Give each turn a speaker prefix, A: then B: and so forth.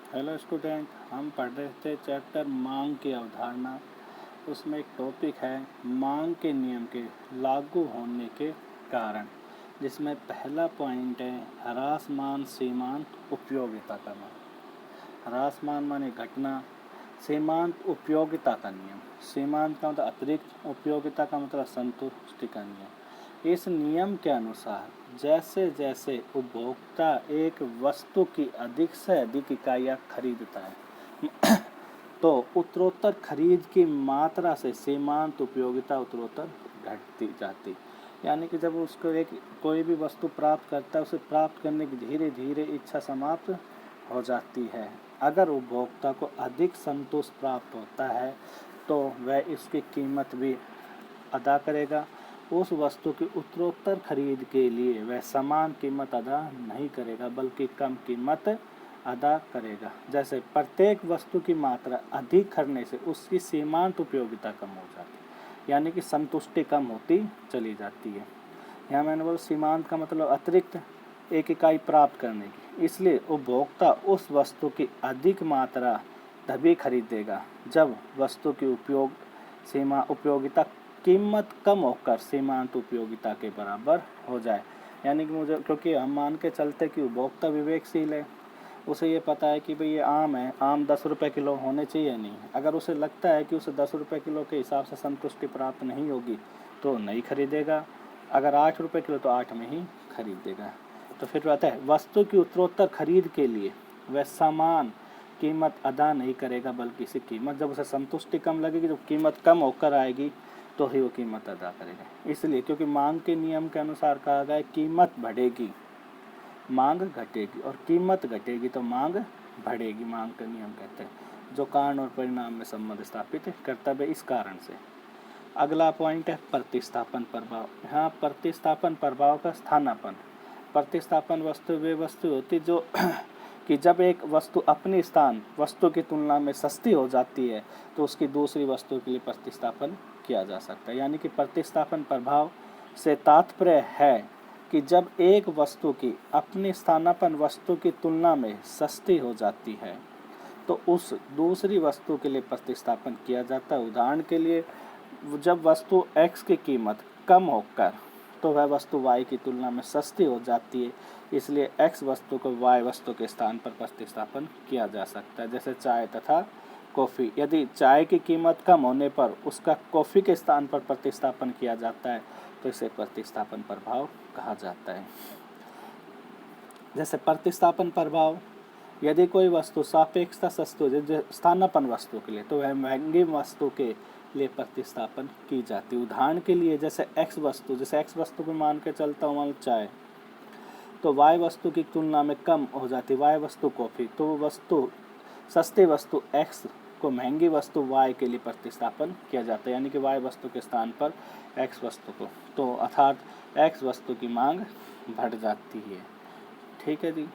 A: Hello student, हम पढ़ रहे थे चैप्टर मांग की अवधारणा। उसमें एक टॉपिक है मांग के नियम के लागू होने के कारण, जिसमें पहला पॉइंट है ह्रासमान सीमांत उपयोगिता का मान। ह्रासमान माने घटना, सीमांत उपयोगिता का नियम। सीमांत का मतलब अतिरिक्त, उपयोगिता का मतलब संतुष्टि का नियम। इस नियम के अनुसार जैसे जैसे उपभोक्ता एक वस्तु की अधिक से अधिक इकाइयाँ खरीदता है तो उत्तरोत्तर खरीद की मात्रा से सीमांत उपयोगिता उत्तरोत्तर घटती जाती। यानी कि जब उसको कोई भी वस्तु प्राप्त करता है, उसे प्राप्त करने की धीरे धीरे इच्छा समाप्त हो जाती है। अगर उपभोक्ता को अधिक संतोष प्राप्त होता है तो वह इसकी कीमत भी अदा करेगा। उस वस्तु की उत्तरोत्तर खरीद के लिए वह समान कीमत अदा नहीं करेगा, बल्कि कम कीमत अदा करेगा। जैसे प्रत्येक वस्तु की मात्रा अधिक करने से उसकी सीमांत उपयोगिता कम हो जाती है, यानी कि संतुष्टि कम होती चली जाती है। यहाँ मैंने बोला सीमांत का मतलब अतिरिक्त एक इकाई प्राप्त करने की। इसलिए उपभोक्ता उस वस्तु की अधिक मात्रा तभी खरीदेगा जब वस्तु की उपयोगिता कीमत कम होकर सीमांत उपयोगिता के बराबर हो जाए। यानी कि क्योंकि हम मान के चलते कि उपभोक्ता विवेकशील है, उसे ये पता है कि भाई ये आम है, आम 10 रुपये किलो होने चाहिए नहीं। अगर उसे लगता है कि उसे 10 रुपये किलो के हिसाब से संतुष्टि प्राप्त नहीं होगी तो नहीं खरीदेगा। अगर 8 रुपये किलो तो 8 में ही खरीदेगा। तो फिर कहता है वस्तु की उत्तरोत्तर खरीद के लिए वह समान कीमत अदा नहीं करेगा, बल्कि इसी कीमत जब उसे संतुष्टि कम लगेगी, जब कीमत कम होकर आएगी तो ही वो कीमत अदा करेगा। इसलिए क्योंकि मांग के नियम के अनुसार कहा गया है कीमत बढ़ेगी मांग घटेगी, और कीमत घटेगी तो मांग बढ़ेगी। मांग का नियम कहते हैं जो कारण और परिणाम में संबंध स्थापित कर्तव्य इस कारण से। अगला पॉइंट है प्रतिस्थापन प्रभाव। यहाँ प्रतिस्थापन प्रभाव का स्थानापन्न। प्रतिस्थापन वे वस्तु होती जो कि जब एक वस्तु अपनी स्थान वस्तु की तुलना में सस्ती हो जाती है तो उसकी दूसरी वस्तु के लिए प्रतिस्थापन किया जा सकता है। यानी कि प्रतिस्थापन प्रभाव से तात्पर्य है कि जब एक वस्तु की अपनी स्थानापन्न वस्तु की तुलना में सस्ती हो जाती है तो उस दूसरी वस्तु के लिए प्रतिस्थापन किया जाता है। उदाहरण के लिए जब वस्तु X की कीमत कम होकर तो वह वस्तु Y की तुलना में सस्ती हो जाती है, इसलिए X वस्तु को Y वस्तु के स्थान पर प्रतिस्थापन किया जा सकता है। जैसे चाय तथा कॉफ़ी, यदि चाय की कीमत कम होने पर उसका कॉफ़ी के स्थान पर प्रतिस्थापन किया जाता है तो इसे प्रतिस्थापन प्रभाव कहा जाता है। जैसे प्रतिस्थापन प्रभाव, यदि कोई वस्तु सापेक्षता सस्ती हो स्थानापन्न वस्तु के लिए तो वह महंगी वस्तु के लिए प्रतिस्थापन की जाती है। उदाहरण के लिए जैसे एक्स वस्तु को मान के चलता हूँ मान चाय, तो वाई वस्तु की तुलना में कम हो जाती है। वाई वस्तु कॉफ़ी, तो वो वस्तु सस्ती वस्तु एक्स को महंगी वस्तु वाई के लिए प्रतिस्थापन किया जाता है, यानी कि वाई वस्तु के स्थान पर एक्स वस्तु को, तो अर्थात एक्स वस्तु की मांग बढ़ जाती है। ठीक है जी।